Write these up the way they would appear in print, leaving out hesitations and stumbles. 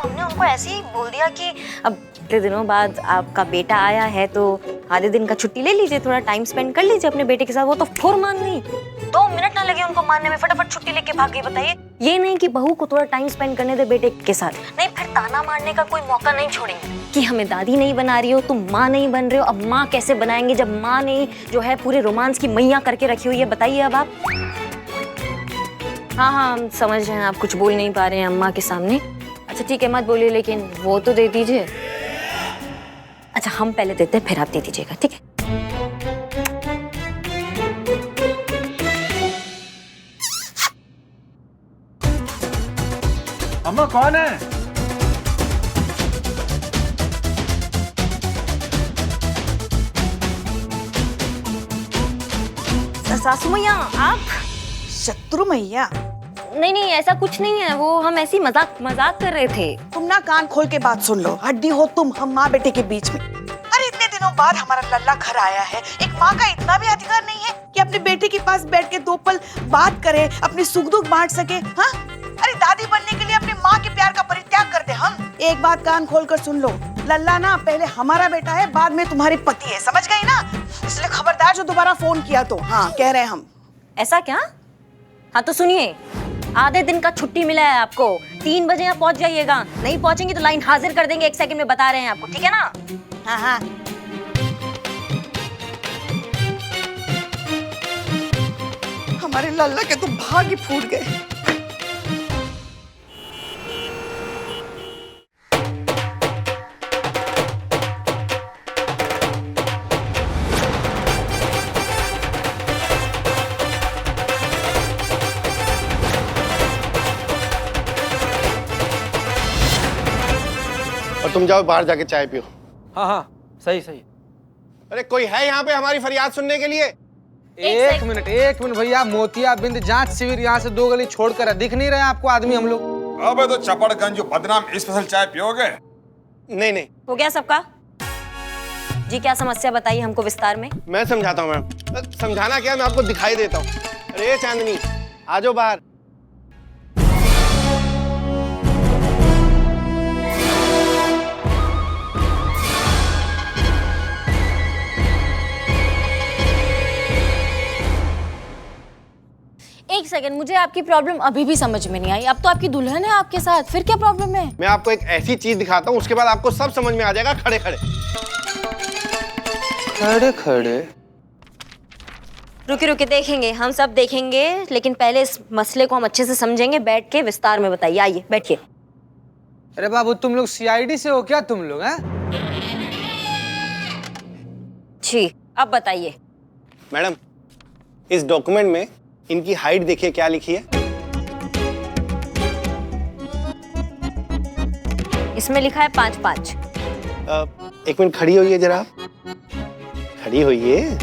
हमने उनको ऐसे ही बोल दिया कि अब इतने दिनों बाद आपका बेटा आया है तो आधे दिन का छुट्टी ले लीजिए, थोड़ा टाइम स्पेंड कर लीजिए अपने बेटे के साथ। वो तो फौर मान गई, 2 मिनट ना लगे उनको मानने में, फटाफट छुट्टी लेके भाग गई। बताइए, ये नहीं कि बहू को थोड़ा टाइम स्पेंड करने दे बेटे के साथ, नहीं फिर ताना मारने का कोई मौका नहीं छोड़ेंगे कि हमें दादी नहीं बना रही हो, तुम माँ नहीं बन रहे हो। अब माँ कैसे बनाएंगे जब माँ ने जो है पूरे रोमांस की मैया करके रखी हुई है? बताइए अब आप। हाँ हम समझ रहे हैं, आप कुछ बोल नहीं पा रहे हैं अम्मा के सामने। अच्छा ठीक है, मत बोलिए, लेकिन वो तो दे दीजिए। अच्छा हम पहले देते हैं, फिर आप दे दीजिएगा, ठीक है? अम्मा कौन है? सासू मैया आप? शत्रु मैया? नहीं ऐसा कुछ नहीं है, वो हम ऐसी मजाक कर रहे थे। तुम ना कान खोल के बात सुन लो। हड्डी हो तुम हम माँ बेटे के बीच में। अरे इतने दिनों बाद हमारा लल्ला घर आया है, एक माँ का इतना भी अधिकार नहीं है कि अपने बेटे के पास बैठ के 2 पल बात करे, अपने सुख दुख बांट सके? हाँ, अरे दादी बनने के लिए अपने माँ के प्यार का परित्याग कर दे हम। एक बात कान खोल कर सुन लो, लल्ला ना पहले हमारा बेटा है, बाद में तुम्हारी पति है, समझ गई ना? इसलिए खबरदार जो दोबारा फोन किया तो। हाँ कह रहे हैं हम। ऐसा क्या? हाँ तो सुनिए, आधे दिन का छुट्टी मिला है आपको, 3 बजे यहाँ पहुँच जाइएगा। नहीं पहुँचेंगे तो लाइन हाजिर कर देंगे 1 सेकंड में, बता रहे हैं आपको, ठीक है ना? हाँ हाँ। हमारे लल्ला के तो भाग्य फूट गए। और तुम जाओ बाहर जाके चाय पियो। हाँ सही। अरे कोई है यहाँ पे हमारी फरियाद सुनने के लिए? एक मिनट भैया, मोतियाबिंद जांच शिविर यहाँ से 2 गली छोड़कर है, दिख नहीं रहे आपको आदमी हम लोग? अबे तो चपड़गंज बदनाम स्पेशल चाय पियोगे? नहीं हो गया सबका? जी क्या समस्या बताइए हमको विस्तार में। मैं समझाता हूँ मैम। समझाना क्या, मैं आपको दिखाई देता हूँ। अरे चांदनी आ जाओ बाहर। एक सेकंड, मुझे आपकी प्रॉब्लम अभी भी समझ में नहीं आई। अब तो आपकी दुल्हन है आपके साथ, फिर क्या प्रॉब्लम है? मैं आपको एक ऐसी चीज दिखाता हूँ, उसके बाद आपको सब समझ में आ जाएगा। खड़े खड़े रुके देखेंगे, हम सब देखेंगे, लेकिन पहले इस मसले को हम अच्छे से समझेंगे। बैठ के विस्तार में बताइए, आइए बैठिए। अरे बाबू तुम लोग सीआईडी से हो क्या तुम लोग? हैं? जी अब बताइए। मैडम इस डॉक्यूमेंट में इनकी हाइट देखिए क्या लिखी है। इसमें लिखा है 5'5". 1 मिनट खड़ी होइए जरा, खड़ी होइए।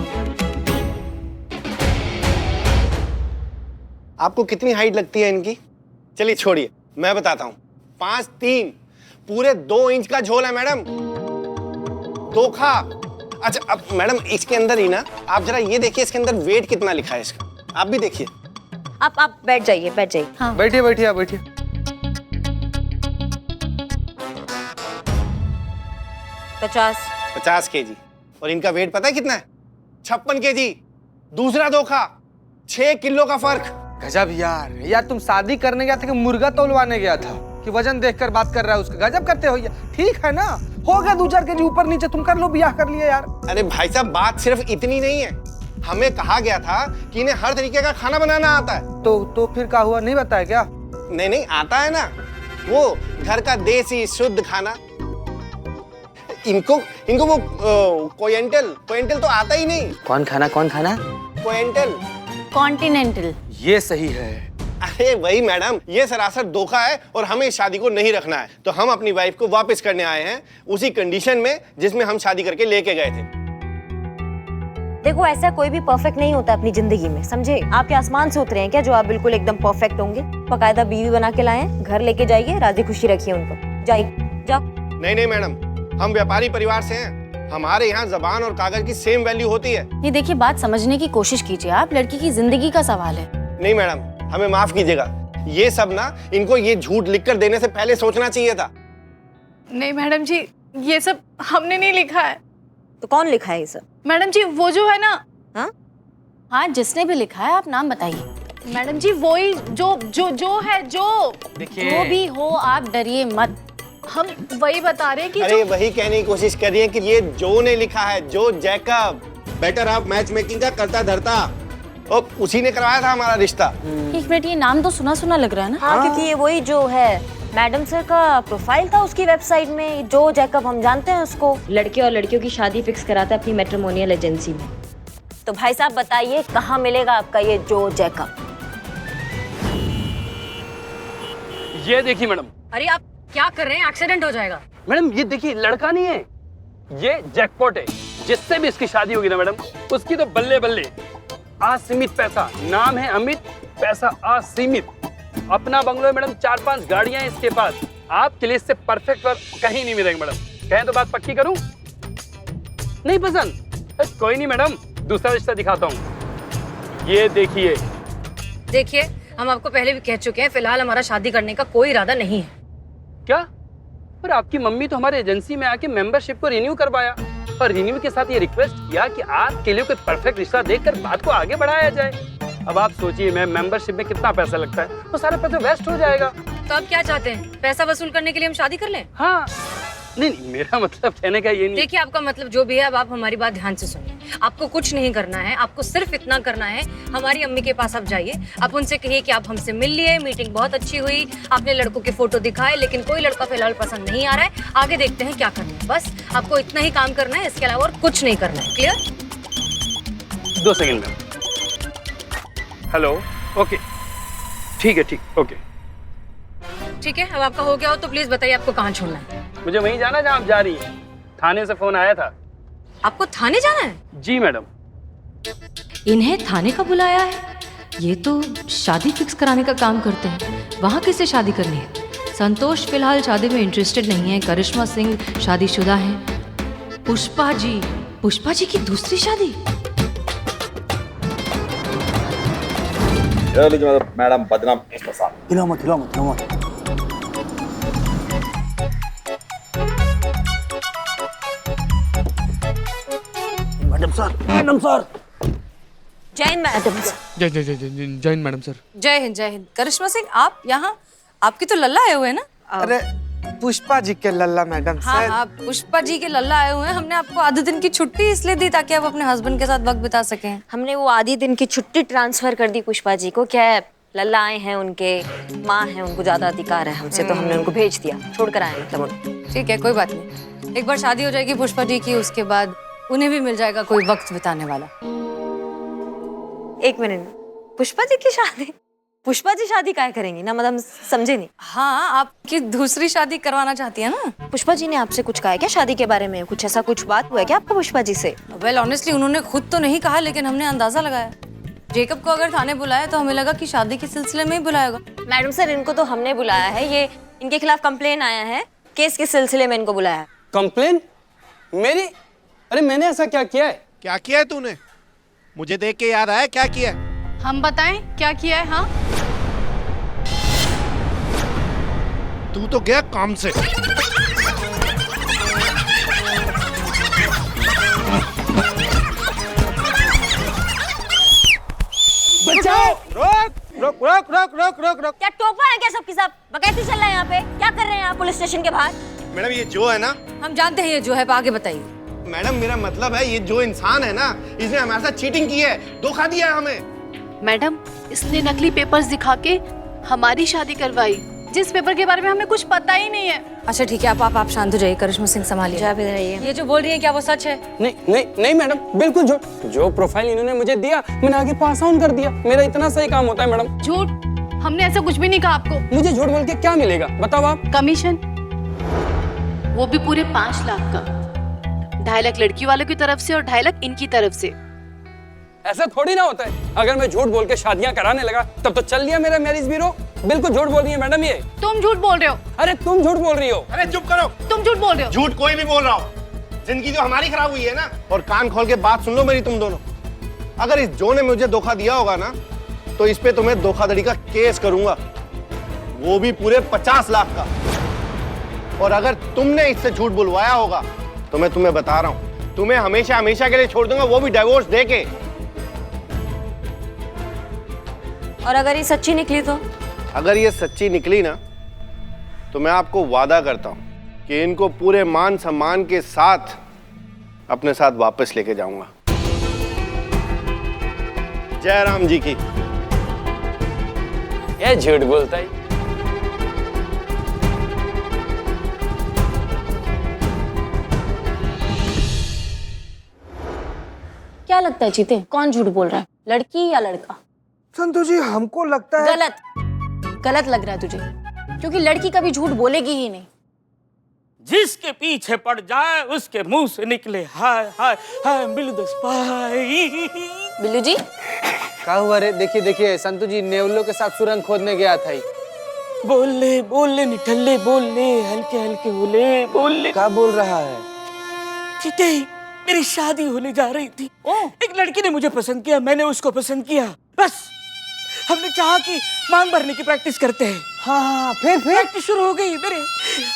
आपको कितनी हाइट लगती है इनकी? चलिए छोड़िए, मैं बताता हूँ। 5'3", पूरे 2 इंच का झोल है मैडम। धोखा। अच्छा अब मैडम इसके अंदर ही ना, आप जरा ये देखिए इसके अंदर वेट कितना लिखा है इसका, आप भी देखिए। आप बैठ जाइए। हाँ। बैठिए आप। 50 केजी। और इनका वेट पता है कितना है? 56 केजी। दूसरा धोखा, 6 किलो का फर्क। गजब यार तुम शादी करने गया था कि मुर्गा तौलवाने गया था कि वजन देखकर बात कर रहा है उसका? गजब करते हो यार। ठीक है ना, हो गया 2-4 केजी ऊपर नीचे, तुम कर लो, ब्याह कर लिए यार। अरे भाई साहब बात सिर्फ इतनी नहीं है, हमें कहा गया था कि इन्हें हर तरीके का खाना बनाना आता है। तो फिर क्या हुआ, नहीं बताया क्या? नहीं आता है ना, वो घर का देसी शुद्ध खाना। इनको वो कोयंटल तो आता ही नहीं। कौन खाना? कोयंटल। कॉन्टिनेंटल। ये सही है। अरे वही मैडम, ये सरासर धोखा है और हमें इस शादी को नहीं रखना है। तो हम अपनी वाइफ को वापस करने आए हैं, उसी कंडीशन में जिसमें हम शादी करके लेके गए थे। देखो ऐसा कोई भी परफेक्ट नहीं होता अपनी जिंदगी में, समझे? आप क्या आसमान से उतरे हैं क्या जो आप बिल्कुल एकदम परफेक्ट होंगे? बकायदा बीवी बना के लाए, घर लेके जाइए, राजी खुशी रखिए उनको। जाओ। नहीं मैडम, हम व्यापारी परिवार से हैं, हमारे यहाँ जबान और कागज की सेम वैल्यू होती है। ये देखिए, बात समझने की कोशिश कीजिए आप, लड़की की जिंदगी का सवाल है। नहीं मैडम, हमें माफ कीजिएगा, ये सब ना इनको ये झूठ लिखकर देने से पहले सोचना चाहिए था। नहीं मैडम जी, ये सब हमने नहीं लिखा है। तो कौन लिखा है ये सब? मैडम जी वो जो है ना, हाँ हाँ, जिसने भी लिखा है आप नाम बताइए। मैडम जी वही जो है, जो जो भी हो आप डरिए मत। हम वही बता रहे हैं कि अरे वही कहने की कोशिश कर रही है कि ये जो ने लिखा है, जो जैकब। बेटर आप मैच मेकिंग का करता धरता, और उसी ने करवाया था हमारा रिश्ता। एक मिनट, ये नाम तो सुना सुना लग रहा है ना। हाँ, क्योंकि ये वही जो है मैडम सर का प्रोफाइल था उसकी वेबसाइट में। जो जैकब हम जानते हैं उसको, लड़के और लड़कियों की शादी फिक्स कराता है अपनी मैट्रिमोनियल एजेंसी में। तो भाई साहब बताइए कहाँ मिलेगा आपका ये जो जैकब? ये देखिए मैडम। अरे आप क्या कर रहे हैं? एक्सीडेंट हो जाएगा। मैडम ये देखिए, लड़का नहीं है, ये जैकपॉट है। जिससे भी इसकी शादी होगी ना मैडम, उसकी तो बल्ले बल्ले। असीमित पैसा, नाम है अमित, पैसा असीमित। अपना बंगलो है मैडम, 4-5 गाड़ियां हैं इसके पास। आपके लिए इससे परफेक्ट वर्क कहीं नहीं मिलेगा मैडम। कहें तो बात पक्की करूं? नहीं पसंद? कोई नहीं मैडम, दूसरा रिश्ता दिखाता हूँ। ये देखिए। देखिए, हम आपको पहले भी कह चुके हैं, फिलहाल हमारा शादी करने का कोई इरादा नहीं है। क्या? पर आपकी मम्मी तो हमारे एजेंसी में आके मेंबरशिप को रिन्यू करवाया, और रिन्यू के साथ ये रिक्वेस्ट किया कि आपके लिए कोई परफेक्ट रिश्ता देखकर बात को आगे बढ़ाया जाए। अब आप सोचिए, मैं मेंबरशिप में कितना पैसा लगता है, वो सारा पैसा वेस्ट हो जाएगा। तो आप क्या चाहते हैं? पैसा वसूल करने के लिए हम शादी कर लें? हाँ, नहीं मेरा मतलब कहने का ये नहीं। देखिए, आपका मतलब जो भी है, अब आप हमारी बात ध्यान से सुनिए। आपको कुछ नहीं करना है, आपको सिर्फ इतना करना है, हमारी अम्मी के पास आप जाइए, आप उनसे कहिए कि आप हमसे मिल लिए, मीटिंग बहुत अच्छी हुई, आपने लड़कों के फोटो दिखाए, लेकिन कोई लड़का फिलहाल पसंद नहीं आ रहा है, आगे देखते हैं क्या करना है। बस आपको इतना ही काम करना है, इसके अलावा और कुछ नहीं करना है। क्लियर? 2 सेकंड में। हेलो, ओके, ठीक है, ठीक, ओके। ठीक है, अब आपका हो गया हो तो प्लीज बताइए आपको कहाँ छोड़ना है। मुझे वहीं जाना जहाँ आप जा रही हैं। थाने से फोन आया था। आपको थाने जाना है? जी मैडम। इन्हें थाने का बुलाया है? ये तो शादी फिक्स कराने का काम करते हैं। वहाँ किससे शादी करनी है? संतोष फिलहाल शादी में इंटरेस्टेड नहीं है। करिश्मा सिंह शादीशुदा हैं। पुष्पा जी की दूसरी शादी? मैडम बदनाम इस्तेसाल। हिलो मत। Madam sir. Jain madam sir. Jain madam sir. जय हिंद, जय हिंद। करिश्मा सिंह, आप यहाँ? आपकी तो लल्ला आए हुए हैं ना? अरे पुष्पा जी के लल्ला मैडम हाँ सर। हाँ, पुष्पा जी के लल्ला आए हुए हैं। हमने आपको आधे दिन की छुट्टी इसलिए दी ताकि आप अपने हस्बैंड के साथ वक्त बिता सकें। हमने वो आधी दिन की छुट्टी ट्रांसफर कर दी पुष्पा जी को। क्या है, लल्ला आए हैं, उनके माँ हैं, उनको ज्यादा अधिकार है हमसे, तो हमने उनको भेज दिया, छोड़ कर आए मतलब उनको। ठीक है, कोई बात नहीं। एक बार शादी हो जाएगी पुष्पा जी की, उसके बाद उन्हें भी मिल जाएगा कोई वक्त बिताने वाला। 1 मिनट, पुष्पा जी की शादी? पुष्पा जी शादी काय करेंगी ना, मतलब समझे नहीं। हाँ, आपकी दूसरी शादी करवाना चाहती है ना? पुष्पा जी ने आपसे कुछ कहा है क्या शादी के बारे में? कुछ ऐसा कुछ बात हुआ है क्या आपको पुष्पा जी से? वेल ऑनेस्टली उन्होंने खुद तो नहीं कहा, लेकिन हमने अंदाजा लगाया। जेकब को अगर थाने बुलाया तो हमें लगा कि शादी के सिलसिले में ही बुलाएगा। मैडम सर, इनको तो हमने बुलाया है, ये इनके खिलाफ कंप्लेन आया है, केस के सिलसिले में इनको बुलाया है। कंप्लेन? मेरी? अरे मैंने ऐसा क्या किया है? क्या किया है तूने? मुझे देख के याद आया क्या किया है? हम बताएं क्या किया है? हाँ, तू तो गया काम से। बचाओ! रोक। क्या टोपा है क्या सबके सब? बकैती चल रहा है यहाँ पे? क्या कर रहे हैं आप पुलिस स्टेशन के बाहर? मैडम ये जो है ना, हम जानते हैं ये जो है, आगे बताइए। मैडम मेरा मतलब है, ये जो इंसान है ना, इसने हमारे साथ चीटिंग की है, धोखा दिया है हमें। मैडम इसने नकली पेपर्स दिखा के हमारी शादी करवाई, जिस पेपर के बारे में हमें कुछ पता ही नहीं है। अच्छा ठीक है, आप शांत हो जाइए। करिश्मा सिंह संभालिए। आप इधर आइए। ये जो बोल रही है क्या वो सच है? नहीं मैडम, बिल्कुल झूठ। जो प्रोफाइल इन्होंने मुझे दिया, मैंने आगे पास ऑन कर दिया। मेरा इतना सही काम होता है मैडम। झूठ? हमने ऐसा कुछ भी नहीं कहा आपको। मुझे झूठ बोल के क्या मिलेगा बताओ आप? कमीशन, वो भी पूरे 5 लाख का। 2.5 लाख लड़की वालों की तरफ से और 2.5 लाख इनकी तरफ से। ऐसा थोड़ी ना होता है। अगर मैं झूठ बोल के शादियां कराने लगा तब तो चल लिया मेरा मैरिज ब्यूरो। बिल्कुल झूठ बोल रही है मैडम ये। तुम झूठ बोल रहे हो। अरे तुम झूठ बोल रही हो। अरे चुप करो। तुम झूठ बोल रहे हो। झूठ कोई भी बोल रहा हो, जिंदगी तो हमारी खराब हुई है ना। और कान खोल के बात सुन लो मेरी तुम दोनों। अगर इस जो ने मुझे धोखा दिया होगा ना, तो इस पे तुम्हें धोखाधड़ी का केस करूंगा, वो भी पूरे 50 लाख का। और अगर तुमने इससे झूठ बुलवाया होगा तो मैं तुम्हें बता रहा हूं, तुम्हें हमेशा हमेशा के लिए छोड़ दूंगा, वो भी डिवोर्स देके। और अगर ये सच्ची निकली तो? अगर ये सच्ची निकली ना तो मैं आपको वादा करता हूं कि इनको पूरे मान सम्मान के साथ अपने साथ वापस लेके जाऊंगा। जय राम जी की। ये झूठ बोलता है। क्या लगता है चीते, कौन झूठ बोल रहा है, लड़की या लड़का? संतोष जी हमको लगता है गलत, गलत लग रहा है तुझे, क्योंकि लड़की कभी झूठ बोलेगी ही नहीं। जिसके पीछे पड़ जाए उसके मुंह से निकले हाय हाय हाय बिल्लू द स्पाई। बिल्लू जी क्या हुआ रे? देखिए देखिए संतोष जी नेवलों के साथ सुरंग खोदने गया था ही। बोल ले निठल्ले, बोल ले हल्के हल्के बोले, बोल ले। क्या बोल रहा है? चीते, मेरी शादी होने जा रही थी। एक लड़की ने मुझे पसंद किया, मैंने उसको पसंद किया। बस हमने चाहा कि मांग भरने की प्रैक्टिस करते हैं। हाँ फिर प्रैक्टिस शुरू हो गई। मेरे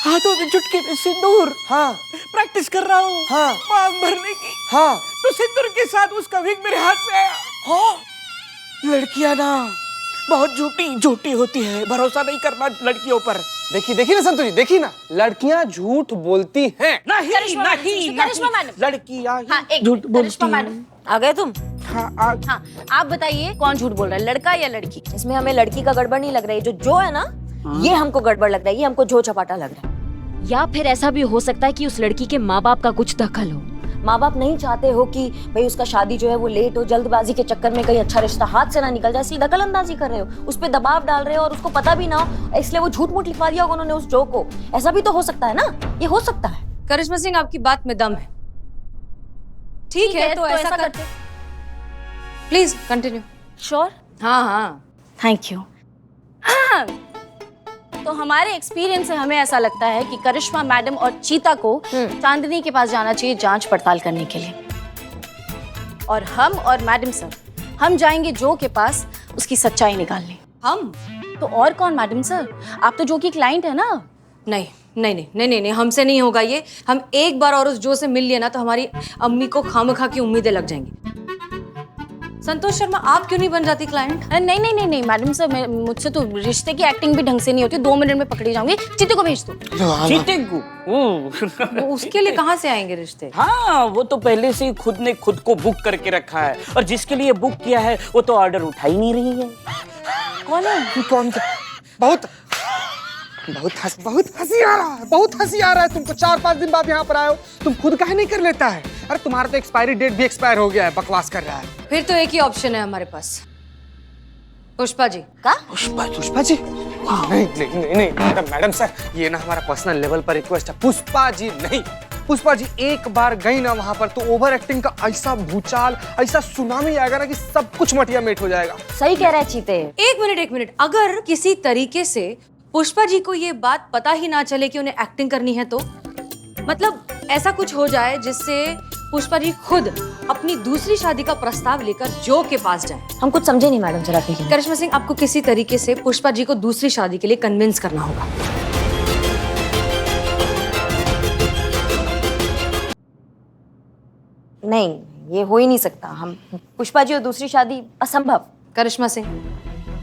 हाथों में चुटकी में सिंदूर। हाँ प्रैक्टिस कर रहा हूँ। हाँ मांग भरने की। हाँ तो सिंदूर के साथ उसका विग मेरे हाथ में आया। हाँ, लड़कियां ना बहुत झूठी होती है, भरोसा नहीं करना लड़कियों पर। देखिए देखिए ना संतोष जी, देखिए ना लड़कियां झूठ बोलती हैं। नहीं करिश्मा मैडम, लड़कियां हाँ एक झूठ बोलती करिश्मा हैं। मैडम, आ गए तुम? हाँ आप बताइए कौन झूठ बोल रहा है, लड़का या लड़की? इसमें हमें लड़की का गड़बड़ नहीं लग रहा है, जो है ना ये हमको गड़बड़ लग रहा है, ये हमको जो चपाटा लग रहा है। या फिर ऐसा भी हो सकता है कि उस लड़की के माँ बाप का कुछ दखल हो। माँ बाप नहीं चाहते हो कि भाई उसका शादी जो है वो लेट हो, जल्दबाजी के चक्कर में कहीं अच्छा रिश्ता हाथ से ना निकल जाए, इसलिए दखल अंदाजी कर रहे हो, उस पर दबाव डाल रहे हो और उसको पता भी ना हो, इसलिए वो झूठ मूठ लिखवा दिया होगा उन्होंने उस जो को। ऐसा भी तो हो सकता है ना, ये हो सकता है। करिश्मा सिंह, आपकी बात में दम है। ठीक है तो ऐसा करते, प्लीज कंटिन्यू। श्योर? हाँ थैंक यू। तो हमारे एक्सपीरियंस से हमें ऐसा लगता है कि करिश्मा मैडम और चीता को चांदनी के पास जाना चाहिए जांच पड़ताल करने के लिए, और हम और मैडम सर हम जाएंगे जो के पास उसकी सच्चाई निकालने। हम? तो और कौन मैडम सर, आप तो जो की क्लाइंट है ना। नहीं नहीं नहीं नहीं नहीं नहीं, हमसे नहीं होगा ये। हम एक बार और उस जो से मिल लिए ना तो हमारी अम्मी को खामखा की उम्मीदें लग जाएंगी। संतोष शर्मा, आप क्यों नहीं बन जाती क्लाइंट? नहीं नहीं नहीं नहीं मैडम सर, मुझसे तो रिश्ते की एक्टिंग भी ढंग से नहीं होती, 2 मिनट में पकड़ी जाऊंगी। चीते को भेज दो। चीते को? वो उसके लिए कहाँ से आएंगे रिश्ते? हाँ, वो तो पहले से ही खुद ने खुद को बुक करके रखा है, और जिसके लिए बुक किया है वो तो ऑर्डर उठा ही नहीं रही है। कौन है? कौन? बहुत हंसी आ रहा है, बहुत हंसी आ रहा है तुमको। 4-5 दिन बाद यहाँ पर आए हो, तुम खुद काहे नहीं कर लेता है? अरे तुम्हारा तो एक्सपायरी डेट भी एक्सपायर हो गया है, बकवास कर रहा है। फिर तो एक ही ऑप्शन है हमारे पास, पुष्पा जी का। पुष्पा जी? नहीं मैडम सर, ये ना हमारा पर्सनल लेवल पर रिक्वेस्ट है। पुष्पा जी नहीं, पुष्पा जी एक बार गई ना वहां पर तो ओवर एक्टिंग का ऐसा भूचाल, ऐसा सुनामी आएगा ना कि सब कुछ मटिया मेट हो जाएगा। सही कह रहा है चीते। एक मिनट, अगर किसी तरीके से पुष्पा जी को ये बात पता ही ना चले कि उन्हें एक्टिंग करनी है, तो मतलब ऐसा कुछ हो जाए जिससे पुष्पा जी खुद अपनी दूसरी शादी का प्रस्ताव लेकर जो के पास जाए। हम कुछ समझे नहीं मैडम जरा। करिश्मा सिंह, आपको किसी तरीके से पुष्पा जी को दूसरी शादी के लिए कन्विंस करना होगा। नहीं, ये हो ही नहीं सकता। हम पुष्पा जी और दूसरी शादी असंभव। करिश्मा सिंह,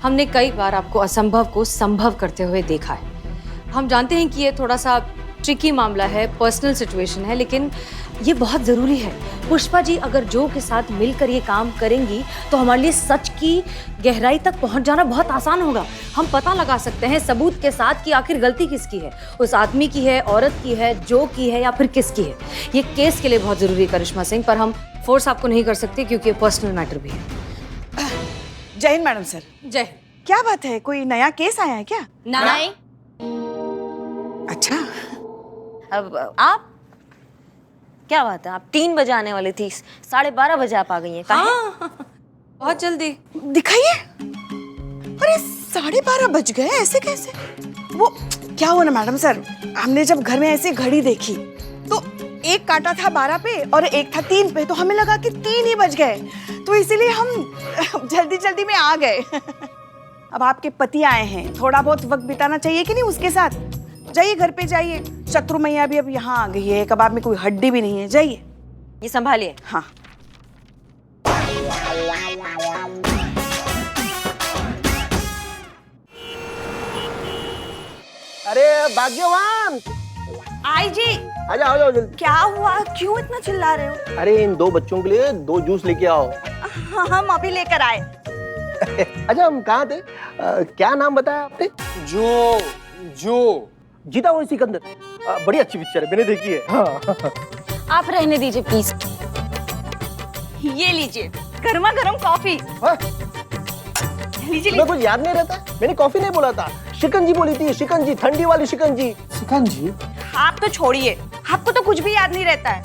हमने कई बार आपको असंभव को संभव करते हुए देखा है। हम जानते हैं कि ये थोड़ा सा ट्रिकी मामला है, पर्सनल सिचुएशन है, लेकिन ये बहुत ज़रूरी है। पुष्पा जी अगर जो के साथ मिलकर ये काम करेंगी तो हमारे लिए सच की गहराई तक पहुंच जाना बहुत आसान होगा। हम पता लगा सकते हैं सबूत के साथ कि आखिर गलती किसकी है, उस आदमी की है, औरत की है, जो की है, या फिर किसकी है। ये केस के लिए बहुत ज़रूरी है करिश्मा सिंह, पर हम फोर्स आपको नहीं कर सकते क्योंकि ये पर्सनल मैटर भी है। जय हिंद मैडम सर। जय हिंद। क्या बात है, कोई नया केस आया है क्या? नहीं। अच्छा, अब आप क्या बात है, आप 3 बजे आने वाली थी, 12:30 बजे आप आ गई हैं। हाँ, बहुत जल्दी। दिखाइए। अरे 12:30 बज गए, ऐसे कैसे? वो क्या हुआ ना मैडम सर, हमने जब घर में ऐसे घड़ी देखी तो एक काटा था 12 पे और एक था 3 पे, तो हमें लगा कि 3 ही बज गए, तो इसीलिए हम जल्दी जल्दी में आ गए। अब आपके पति आए हैं, थोड़ा बहुत वक्त बिताना चाहिए कि नहीं उसके साथ? जाइए घर पे जाइए, शत्रु मैया भी अब यहाँ आ गई है, कबाब में कोई हड्डी भी नहीं है। जाइए। ये संभालिए। हाँ। अरे भाग्यवान, आई जी। आ जाओ जल्दी। क्या हुआ, क्यों इतना चिल्ला रहे हो? अरे इन 2 बच्चों के लिए 2 जूस लेके आओ। हाँ, हम अभी लेकर आए। अच्छा हम कहाँ थे? क्या नाम बताया आपने? जो जीता हुआ सिकंदर। बड़ी अच्छी पिक्चर है, मैंने देखी है। हाँ। आप रहने दीजिए प्लीज। ये लीजिए गर्मा गर्म कॉफी। लीजिए। तुम्हें कुछ याद नहीं रहता? मैंने कॉफी नहीं बोला था, शिकंजी बोली थी। शिकंजी, ठंडी वाली शिकंजी। शिकंजी? आप तो छोड़िए, आपको तो कुछ भी याद नहीं रहता है।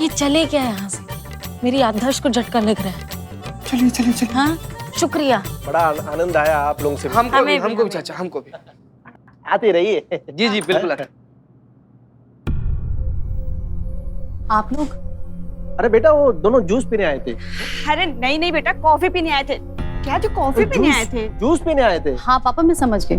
ये चले क्या यहाँ से? मेरी याददाश्त को झटका लग रहा है। चलिए चलिए चलिए। हाँ शुक्रिया। बड़ा आनंद आया आप लोगों से। हमको भी चाचा, हमको भी। आते रहिए। जी जी बिल्कुल। आप लोग? अरे बेटा वो दोनों जूस पीने आए थे। अरे नहीं नहीं बेटा, कॉफी पीने आए थे। क्या जो कॉफी पीने आए थे? जूस पीने आए थे। हाँ पापा मैं समझ गई।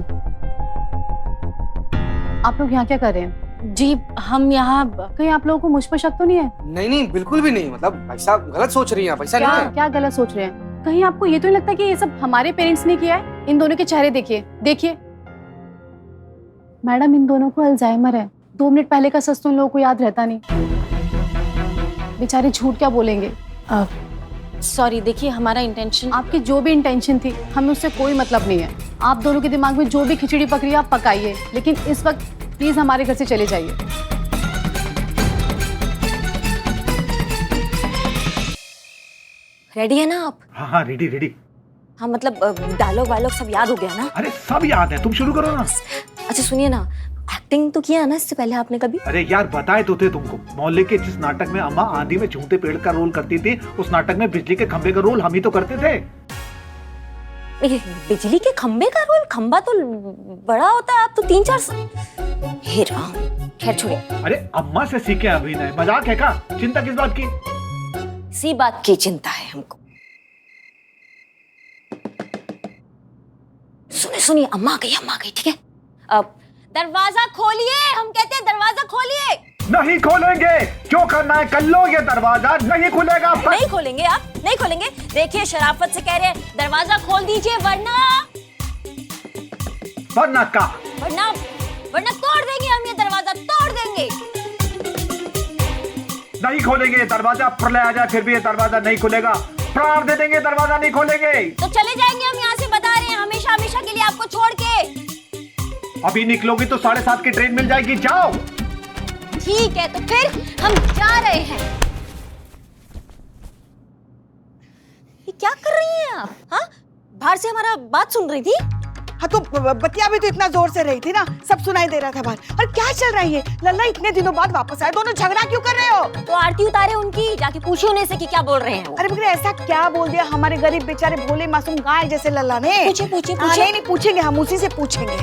आप लोग यहाँ क्या कर रहे हैं? जी हम यहाँ, कहीं आप लोगों को मुझ पर शक तो नहीं है? नहीं नहीं बिल्कुल भी नहीं, मतलब ऐसा गलत सोच रही हैं आप, ऐसा नहीं है। क्या गलत सोच रहे हैं? कहीं आपको ये तो नहीं लगता कि ये सब हमारे पेरेंट्स ने किया है? इन दोनों के चेहरे देखिए देखिए। मैडम इन दोनों को अल्जाइमर है। 2 मिनट पहले का सच तो उन लोगों को याद रहता नहीं। बेचारे झूठ क्या बोलेंगे? सॉरी देखिए, हमारा इंटेंशन, आपकी जो भी इंटेंशन थी हमें उससे कोई मतलब नहीं है। आप दोनों के दिमाग में जो भी खिचड़ी पक रही है आप पकाइए, लेकिन इस वक्त प्लीज हमारे घर से चले जाइए। रेडी है ना आप? हाँ हाँ रेडी रेडी। हाँ मतलब डायलॉग वायलॉग सब याद हो गया ना? अरे सब याद है, तुम शुरू करो ना। अच्छा सुनिए ना, एक्टिंग तो किया है ना इससे पहले आपने कभी? अरे यार बताए तो थे तुमको, मोहल्ले के जिस नाटक में अम्मा आंधी में झूठे पेड़ का रोल करती थी, उस नाटक में बिजली के खंबे का रोल हम ही तो करते थे। बिजली के खंबे का रोल? खंबा तो बड़ा होता है, आप तो 3-4 हे राम, खैर छोड़िए। अरे अम्मा से सीखे अभिनय, मजाक है क्या? चिंता किस बात की? सी बात की चिंता है हमको। सुनिए सुनिए, अम्मा आ गई, ठीक है? अब दरवाजा खोलिए, हम कहते हैं दरवाजा खोलिए। नहीं खोलेंगे, जो करना है कर लो, ये दरवाजा नहीं खुलेगा। नहीं खोलेंगे आप, नहीं खोलेंगे। देखिए शराफत से कह रहे हैं, दरवाजा खोल दीजिए वरना तोड़ देंगे हम, ये दरवाजा तोड़ देंगे। नहीं खोलेंगे दरवाजा, प्रलय आ जाए फिर भी ये दरवाजा नहीं खुलेगा। प्राण दे देंगे, दरवाजा नहीं खोलेंगे। तो चले जाएंगे हम यहाँ से, बता रहे हैं, हमेशा हमेशा के लिए आपको छोड़ के। अभी निकलोगी तो 7:30 की ट्रेन मिल जाएगी, जाओ। ठीक है तो फिर हम जा रहे हैं। ये क्या कर रही हैं आप? हाँ बाहर से हमारा बात सुन रही थी? हाँ तो बतिया भी तो इतना जोर से रही थी ना, सब सुनाई दे रहा था बाहर। और क्या चल रहा है ये? लल्ला इतने दिनों बाद वापस आए, दोनों झगड़ा क्यों कर रहे हो? तो आरती उतारे उनकी, जाके पूछिए उन्हें से कि क्या बोल रहे हैं वो। अरे मगर ऐसा क्या बोल दिया हमारे गरीब बेचारे भोले मासूम गाय जैसे लल्ला ने? पूछिए। नहीं पूछेंगे, हम उसी से पूछेंगे।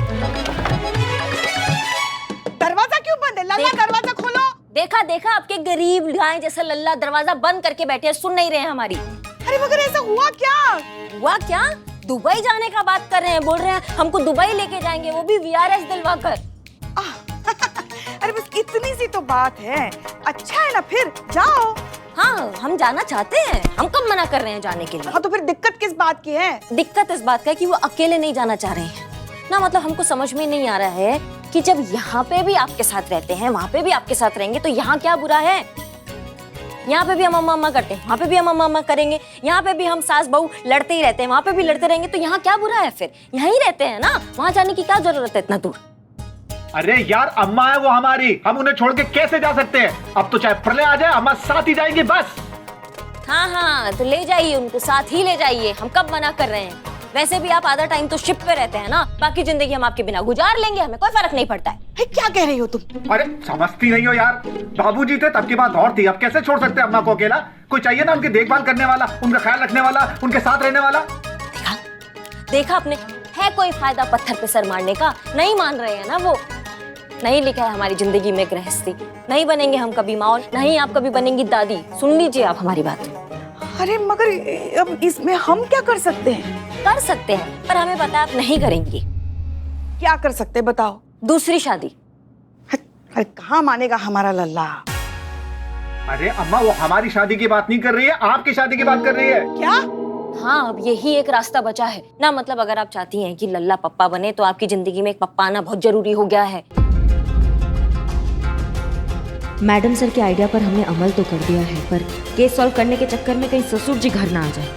दरवाजा क्यों बंद है? लल्ला दरवाजा खोलो। देखा आपके गरीब गाय जैसा लल्ला दरवाजा बंद करके बैठे, सुन नहीं रहे हैं हमारी। अरे मगर ऐसा हुआ क्या? दुबई जाने का बात कर रहे हैं, बोल रहे हैं हमको दुबई लेके जाएंगे, वो भी VRS दिलवा कर। अरे बस इतनी सी तो बात है। अच्छा है ना, फिर जाओ। हाँ हम जाना चाहते हैं, हम कब मना कर रहे हैं जाने के लिए। हाँ तो फिर दिक्कत किस बात की है? दिक्कत इस बात का है कि वो अकेले नहीं जाना चाह रहे हैं ना। मतलब हमको समझ में नहीं आ रहा है कि जब यहाँ पे भी आपके साथ रहते हैं, वहाँ पे भी आपके साथ रहेंगे, तो यहाँ क्या बुरा है? यहाँ पे भी हम अम्मा करते हैं, वहाँ पे भी हम अम्मा करेंगे, यहाँ पे भी हम सास बहू लड़ते ही रहते हैं, वहाँ पे भी लड़ते रहेंगे, तो यहाँ क्या बुरा है? फिर यहाँ ही रहते हैं ना, वहाँ जाने की क्या जरूरत है इतना दूर? अरे यार अम्मा है वो हमारी, हम उन्हें छोड़ के कैसे जा सकते हैं? अब तो चाहे प्रलय आ जाए, अम्मा साथ ही जाएंगी बस। हाँ तो ले जाइए उनको, साथ ही ले जाइए, हम कब मना कर रहे हैं। वैसे भी आप आधा टाइम तो शिप पे रहते हैं ना, बाकी जिंदगी हम आपके बिना गुजार लेंगे, हमें कोई फर्क नहीं पड़ता है। क्या कह रही हो तुम? अरे समझती नहीं हो यार, बाबूजी थे तब की बात और थी, अब कैसे छोड़ सकते हैं अम्मा को अकेला? कोई चाहिए ना उनकी देखभाल करने वाला, उनका ख्याल रखने वाला, उनके साथ रहने वाला। देखा आपने, है कोई फायदा पत्थर पे सर मारने का? नहीं मान रहे हैं ना वो। नहीं लिखा है हमारी जिंदगी में गृहस्थी, नहीं बनेंगे हम कभी माँ, नहीं आप कभी बनेंगी दादी। सुन लीजिए आप हमारी बात। अरे मगर अब इसमें हम क्या कर सकते हैं? कर सकते हैं, पर हमें पता है आप नहीं करेंगी। क्या कर सकते हैं बताओ? दूसरी शादी। अरे कहाँ मानेगा हमारा लल्ला? अरे अम्मा, वो हमारी शादी की बात नहीं कर रही है, आपकी शादी की बात कर रही है। क्या? हाँ, अब यही एक रास्ता बचा है ना। मतलब अगर आप चाहती हैं कि लल्ला पप्पा बने तो आपकी जिंदगी में एक पप्पा आना बहुत जरूरी हो गया है। मैडम सर के आइडिया पर हमने अमल तो कर दिया है, पर केस सॉल्व करने के चक्कर में कहीं ससुर जी घर ना आ जाए।